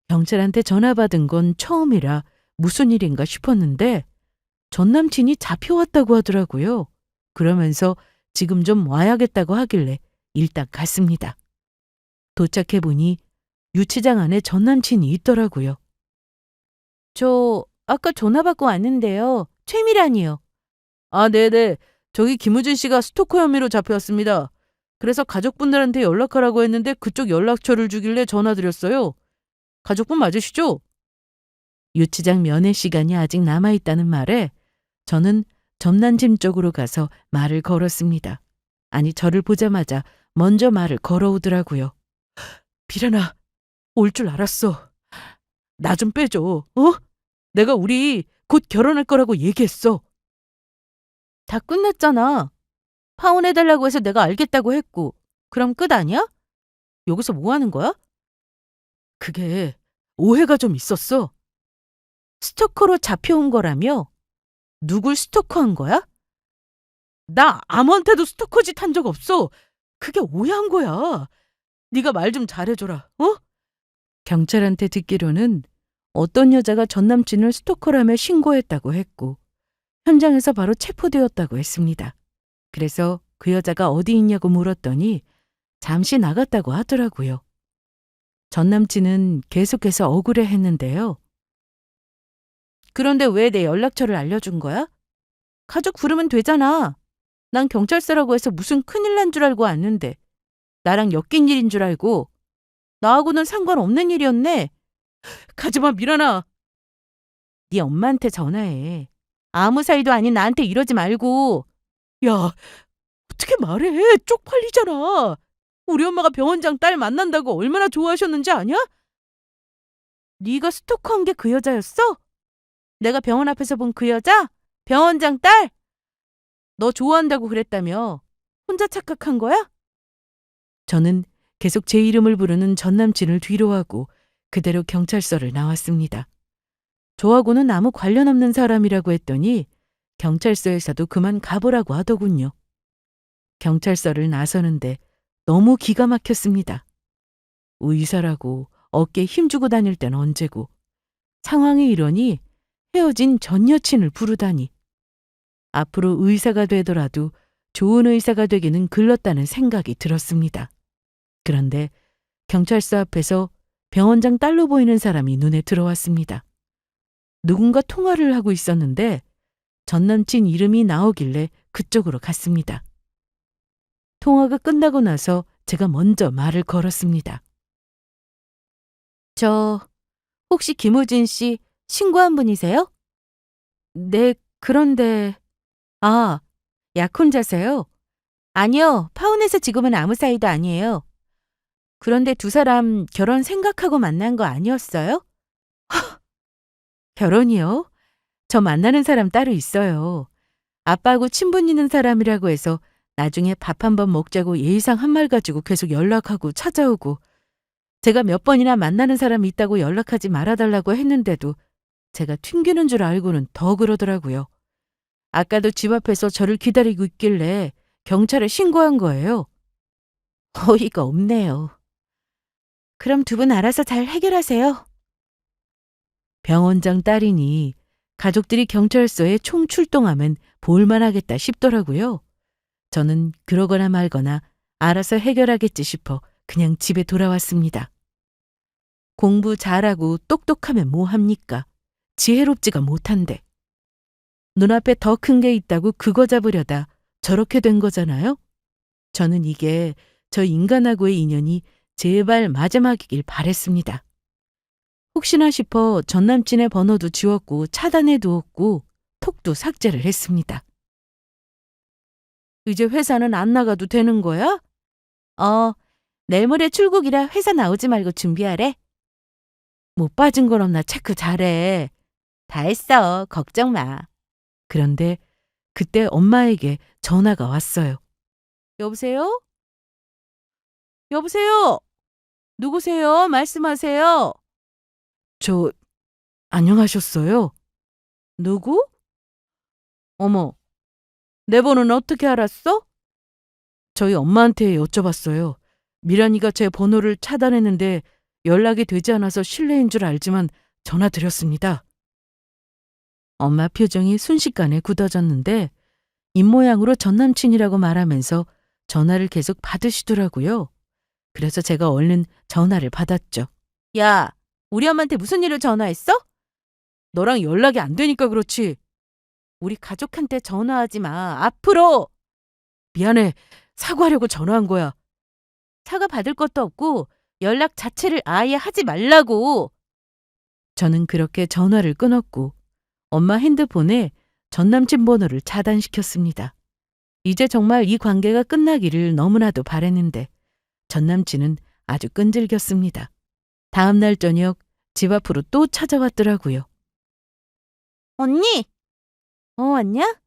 경찰한테 전화 받은 건 처음이라 무슨 일인가 싶었는데 전 남친이 잡혀왔다고 하더라고요. 그러면서 지금 좀 와야겠다고 하길래 일단 갔습니다. 도착해보니 유치장 안에 전 남친이 있더라고요. 저 아까 전화 받고 왔는데요. 최미란이요. 아, 네네. 저기 김우진 씨가 스토커 혐의로 잡혀왔습니다. 그래서 가족분들한테 연락하라고 했는데 그쪽 연락처를 주길래 전화드렸어요. 가족분 맞으시죠? 유치장 면회 시간이 아직 남아있다는 말에 저는 전남친 쪽으로 가서 말을 걸었습니다. 아니, 저를 보자마자 먼저 말을 걸어오더라고요. 미란아, 올 줄 알았어. 나 좀 빼줘, 어? 내가 우리 곧 결혼할 거라고 얘기했어. 다 끝났잖아. 파혼해달라고 해서 내가 알겠다고 했고. 그럼 끝 아니야? 여기서 뭐 하는 거야? 그게 오해가 좀 있었어. 스토커로 잡혀온 거라며? 누굴 스토커한 거야? 나 아무한테도 스토커 짓 한 적 없어. 그게 오해한 거야. 네가 말 좀 잘해줘라, 어? 경찰한테 듣기로는 어떤 여자가 전 남친을 스토커라며 신고했다고 했고 현장에서 바로 체포되었다고 했습니다. 그래서 그 여자가 어디 있냐고 물었더니 잠시 나갔다고 하더라고요. 전 남친은 계속해서 억울해했는데요. 그런데 왜 내 연락처를 알려준 거야? 가족 부르면 되잖아. 난 경찰서라고 해서 무슨 큰일 난 줄 알고 왔는데 나랑 엮인 일인 줄 알고 나하고는 상관없는 일이었네. 가지마 미란아. 네 엄마한테 전화해. 아무 사이도 아닌 나한테 이러지 말고. 야, 어떻게 말해? 쪽팔리잖아. 우리 엄마가 병원장 딸 만난다고 얼마나 좋아하셨는지 아냐? 네가 스토커한 게 그 여자였어? 내가 병원 앞에서 본 그 여자? 병원장 딸? 너 좋아한다고 그랬다며. 혼자 착각한 거야? 저는 계속 제 이름을 부르는 전 남친을 뒤로하고 그대로 경찰서를 나왔습니다. 저하고는 아무 관련 없는 사람이라고 했더니 경찰서에서도 그만 가보라고 하더군요. 경찰서를 나서는데 너무 기가 막혔습니다. 의사라고 어깨에 힘주고 다닐 땐 언제고 상황이 이러니 헤어진 전 여친을 부르다니. 앞으로 의사가 되더라도 좋은 의사가 되기는 글렀다는 생각이 들었습니다. 그런데 경찰서 앞에서 병원장 딸로 보이는 사람이 눈에 들어왔습니다. 누군가 통화를 하고 있었는데 전 남친 이름이 나오길래 그쪽으로 갔습니다. 통화가 끝나고 나서 제가 먼저 말을 걸었습니다. 저 혹시 김우진 씨 신고한 분이세요? 네, 그런데 아, 약혼자세요? 아니요, 파혼해서 지금은 아무 사이도 아니에요. 그런데 두 사람 결혼 생각하고 만난 거 아니었어요? 결혼이요? 저 만나는 사람 따로 있어요. 아빠하고 친분 있는 사람이라고 해서 나중에 밥 한번 먹자고 예의상 한 말 가지고 계속 연락하고 찾아오고 제가 몇 번이나 만나는 사람이 있다고 연락하지 말아달라고 했는데도 제가 튕기는 줄 알고는 더 그러더라고요. 아까도 집 앞에서 저를 기다리고 있길래 경찰에 신고한 거예요. 어이가 없네요. 그럼 두 분 알아서 잘 해결하세요. 병원장 딸이니 가족들이 경찰서에 총 출동하면 볼만하겠다 싶더라고요. 저는 그러거나 말거나 알아서 해결하겠지 싶어 그냥 집에 돌아왔습니다. 공부 잘하고 똑똑하면 뭐 합니까? 지혜롭지가 못한데. 눈앞에 더 큰 게 있다고 그거 잡으려다 저렇게 된 거잖아요? 저는 이게 저 인간하고의 인연이 제발 마지막이길 바랬습니다. 혹시나 싶어 전 남친의 번호도 지웠고 차단해 두었고 톡도 삭제를 했습니다. 이제 회사는 안 나가도 되는 거야? 내일 모레 출국이라 회사 나오지 말고 준비하래. 못 빠진 건 없나 체크 잘해. 다 했어. 걱정 마. 그런데 그때 엄마에게 전화가 왔어요. 여보세요? 여보세요? 누구세요? 말씀하세요. 저, 안녕하셨어요? 누구? 어머, 내 번호는 어떻게 알았어? 저희 엄마한테 여쭤봤어요. 미란이가 제 번호를 차단했는데 연락이 되지 않아서 실례인 줄 알지만 전화 드렸습니다. 엄마 표정이 순식간에 굳어졌는데 입모양으로 전남친이라고 말하면서 전화를 계속 받으시더라고요. 그래서 제가 얼른 전화를 받았죠. 야, 우리 엄마한테 무슨 일로 전화했어? 너랑 연락이 안 되니까 그렇지. 우리 가족한테 전화하지 마. 앞으로. 미안해. 사과하려고 전화한 거야. 사과 받을 것도 없고 연락 자체를 아예 하지 말라고. 저는 그렇게 전화를 끊었고 엄마 핸드폰에 전남친 번호를 차단시켰습니다. 이제 정말 이 관계가 끝나기를 너무나도 바랬는데 전남친은 아주 끈질겼습니다. 다음 날 저녁 집 앞으로 또 찾아왔더라고요. 언니! 왔냐?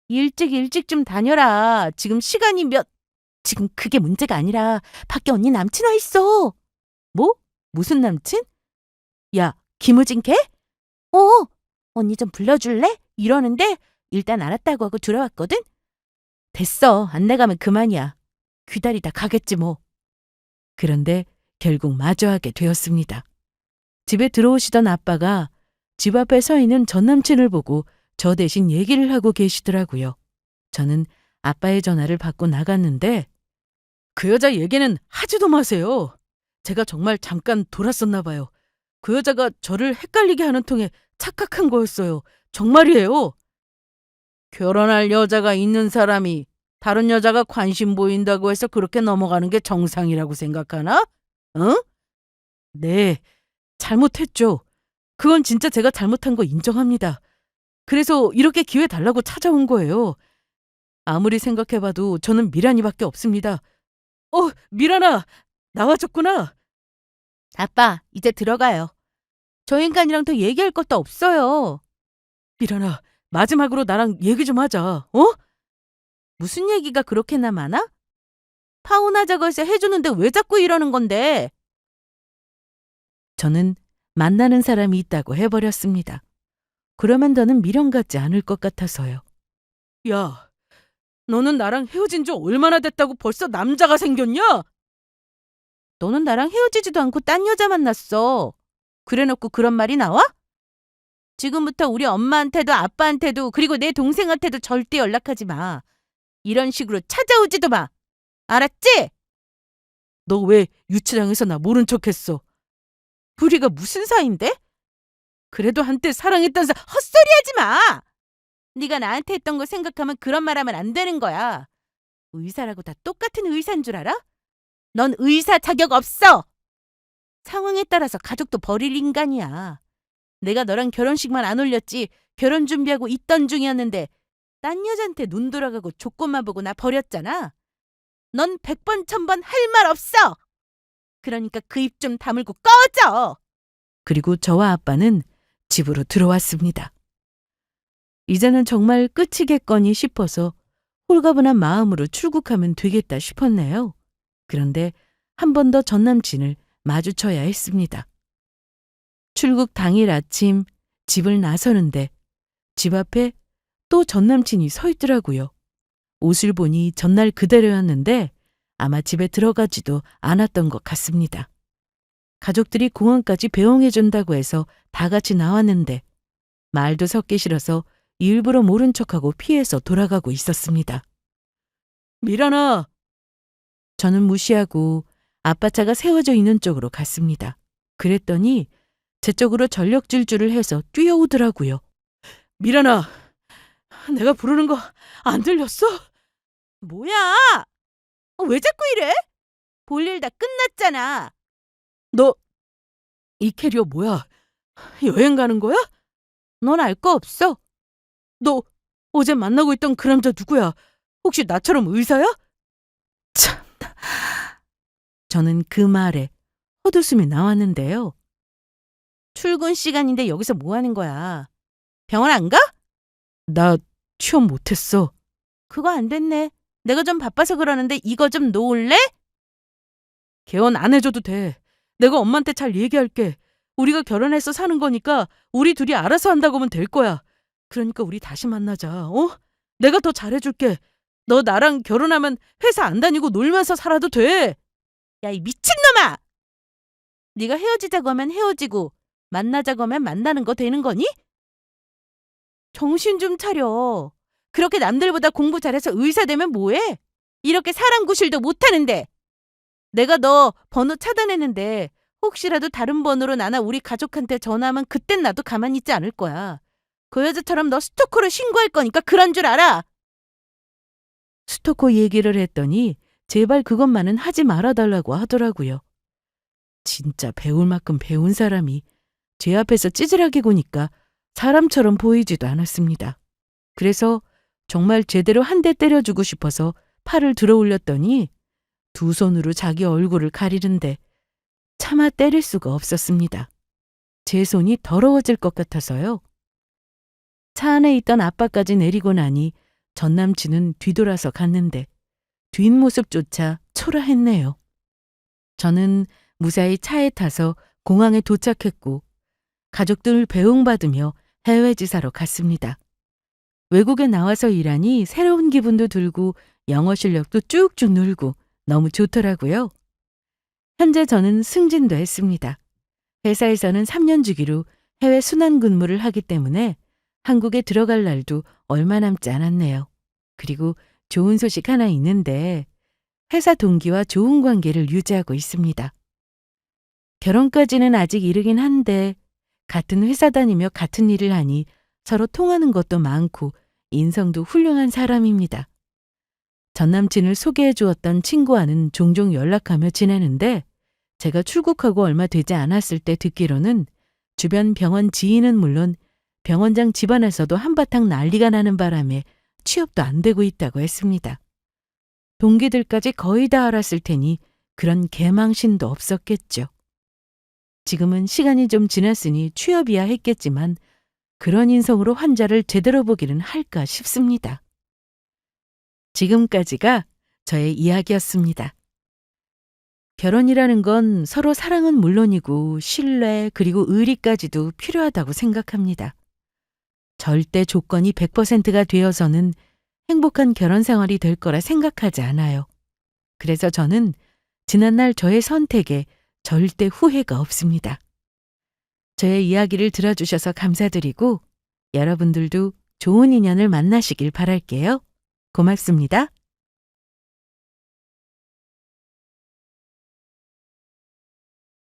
일찍 좀 다녀라. 지금 그게 문제가 아니라 밖에 언니 남친 와 있어. 뭐? 무슨 남친? 야, 김우진 걔? 어, 언니 좀 불러줄래? 이러는데 일단 알았다고 하고 들어왔거든? 됐어. 안 나가면 그만이야. 기다리다 가겠지 뭐. 그런데 결국 마주하게 되었습니다. 집에 들어오시던 아빠가 집 앞에 서 있는 전 남친을 보고 저 대신 얘기를 하고 계시더라고요. 저는 아빠의 전화를 받고 나갔는데 그 여자 얘기는 하지도 마세요. 제가 정말 잠깐 돌았었나 봐요. 그 여자가 저를 헷갈리게 하는 통에 착각한 거였어요. 정말이에요. 결혼할 여자가 있는 사람이 다른 여자가 관심 보인다고 해서 그렇게 넘어가는 게 정상이라고 생각하나? 응? 네, 잘못했죠. 그건 진짜 제가 잘못한 거 인정합니다. 그래서 이렇게 기회 달라고 찾아온 거예요. 아무리 생각해봐도 저는 미란이밖에 없습니다. 미란아, 나와줬구나. 아빠, 이제 들어가요. 저 인간이랑 더 얘기할 것도 없어요. 미란아, 마지막으로 나랑 얘기 좀 하자, 어? 무슨 얘기가 그렇게나 많아? 파혼하자고 해서 해주는데 왜 자꾸 이러는 건데? 저는 만나는 사람이 있다고 해버렸습니다. 그러면 더는 미련 같지 않을 것 같아서요. 야, 너는 나랑 헤어진 지 얼마나 됐다고 벌써 남자가 생겼냐? 너는 나랑 헤어지지도 않고 딴 여자 만났어. 그래놓고 그런 말이 나와? 지금부터 우리 엄마한테도 아빠한테도 그리고 내 동생한테도 절대 연락하지 마. 이런 식으로 찾아오지도 마. 알았지? 너 왜 유치장에서 나 모른 척했어? 우리가 무슨 사이인데? 그래도 한때 사랑했던 헛소리하지 마. 네가 나한테 했던 거 생각하면 그런 말하면 안 되는 거야. 의사라고 다 똑같은 의사인 줄 알아? 넌 의사 자격 없어. 상황에 따라서 가족도 버릴 인간이야. 내가 너랑 결혼식만 안 올렸지 결혼 준비하고 있던 중이었는데 딴 여자한테 눈 돌아가고 조건만 보고 나 버렸잖아. 넌 100번 1000번 할 말 없어. 그러니까 그 입 좀 다물고 꺼져! 그리고 저와 아빠는 집으로 들어왔습니다. 이제는 정말 끝이겠거니 싶어서 홀가분한 마음으로 출국하면 되겠다 싶었네요. 그런데 한 번 더 전 남친을 마주쳐야 했습니다. 출국 당일 아침 집을 나서는데 집 앞에 또 전 남친이 서 있더라고요. 옷을 보니 전날 그대로였는데 아마 집에 들어가지도 않았던 것 같습니다. 가족들이 공항까지 배웅해준다고 해서 다 같이 나왔는데 말도 섞기 싫어서 일부러 모른 척하고 피해서 돌아가고 있었습니다. 미란아! 저는 무시하고 아빠 차가 세워져 있는 쪽으로 갔습니다. 그랬더니 제 쪽으로 전력 질주를 해서 뛰어오더라고요. 미란아! 내가 부르는 거 안 들렸어? 뭐야? 왜 자꾸 이래? 볼일 다 끝났잖아. 너 이 캐리어 뭐야? 여행 가는 거야? 넌 알 거 없어? 너 어제 만나고 있던 그 남자 누구야? 혹시 나처럼 의사야? 참, 저는 그 말에 헛웃음이 나왔는데요. 출근 시간인데 여기서 뭐 하는 거야? 병원 안 가? 나 취업 못했어. 그거 안 됐네. 내가 좀 바빠서 그러는데 이거 좀 놓을래? 개원 안 해줘도 돼. 내가 엄마한테 잘 얘기할게. 우리가 결혼해서 사는 거니까 우리 둘이 알아서 한다고 하면 될 거야. 그러니까 우리 다시 만나자. 어? 내가 더 잘해줄게. 너 나랑 결혼하면 회사 안 다니고 놀면서 살아도 돼. 야, 이 미친놈아! 네가 헤어지자고 하면 헤어지고 만나자고 하면 만나는 거 되는 거니? 정신 좀 차려. 그렇게 남들보다 공부 잘해서 의사 되면 뭐해? 이렇게 사람 구실도 못하는데. 내가 너 번호 차단했는데 혹시라도 다른 번호로 나나 우리 가족한테 전화하면 그땐 나도 가만히 있지 않을 거야. 그 여자처럼 너 스토커로 신고할 거니까 그런 줄 알아. 스토커 얘기를 했더니 제발 그것만은 하지 말아달라고 하더라고요. 진짜 배울 만큼 배운 사람이 제 앞에서 찌질하게 구니까 사람처럼 보이지도 않았습니다. 그래서 정말 제대로 한 대 때려주고 싶어서 팔을 들어 올렸더니 두 손으로 자기 얼굴을 가리는데 차마 때릴 수가 없었습니다. 제 손이 더러워질 것 같아서요. 차 안에 있던 아빠까지 내리고 나니 전 남친은 뒤돌아서 갔는데 뒷모습조차 초라했네요. 저는 무사히 차에 타서 공항에 도착했고 가족들 배웅받으며 해외 지사로 갔습니다. 외국에 나와서 일하니 새로운 기분도 들고 영어 실력도 쭉쭉 늘고 너무 좋더라고요. 현재 저는 승진도 했습니다. 회사에서는 3년 주기로 해외 순환 근무를 하기 때문에 한국에 들어갈 날도 얼마 남지 않았네요. 그리고 좋은 소식 하나 있는데 회사 동기와 좋은 관계를 유지하고 있습니다. 결혼까지는 아직 이르긴 한데 같은 회사 다니며 같은 일을 하니 서로 통하는 것도 많고 인성도 훌륭한 사람입니다. 전 남친을 소개해 주었던 친구와는 종종 연락하며 지내는데 제가 출국하고 얼마 되지 않았을 때 듣기로는 주변 병원 지인은 물론 병원장 집안에서도 한바탕 난리가 나는 바람에 취업도 안 되고 있다고 했습니다. 동기들까지 거의 다 알았을 테니 그런 개망신도 없었겠죠. 지금은 시간이 좀 지났으니 취업이야 했겠지만 그런 인성으로 환자를 제대로 보기는 할까 싶습니다. 지금까지가 저의 이야기였습니다. 결혼이라는 건 서로 사랑은 물론이고 신뢰 그리고 의리까지도 필요하다고 생각합니다. 절대 조건이 100%가 되어서는 행복한 결혼 생활이 될 거라 생각하지 않아요. 그래서 저는 지난날 저의 선택에 절대 후회가 없습니다. 저의 이야기를 들어주셔서 감사드리고 여러분들도 좋은 인연을 만나시길 바랄게요. 고맙습니다.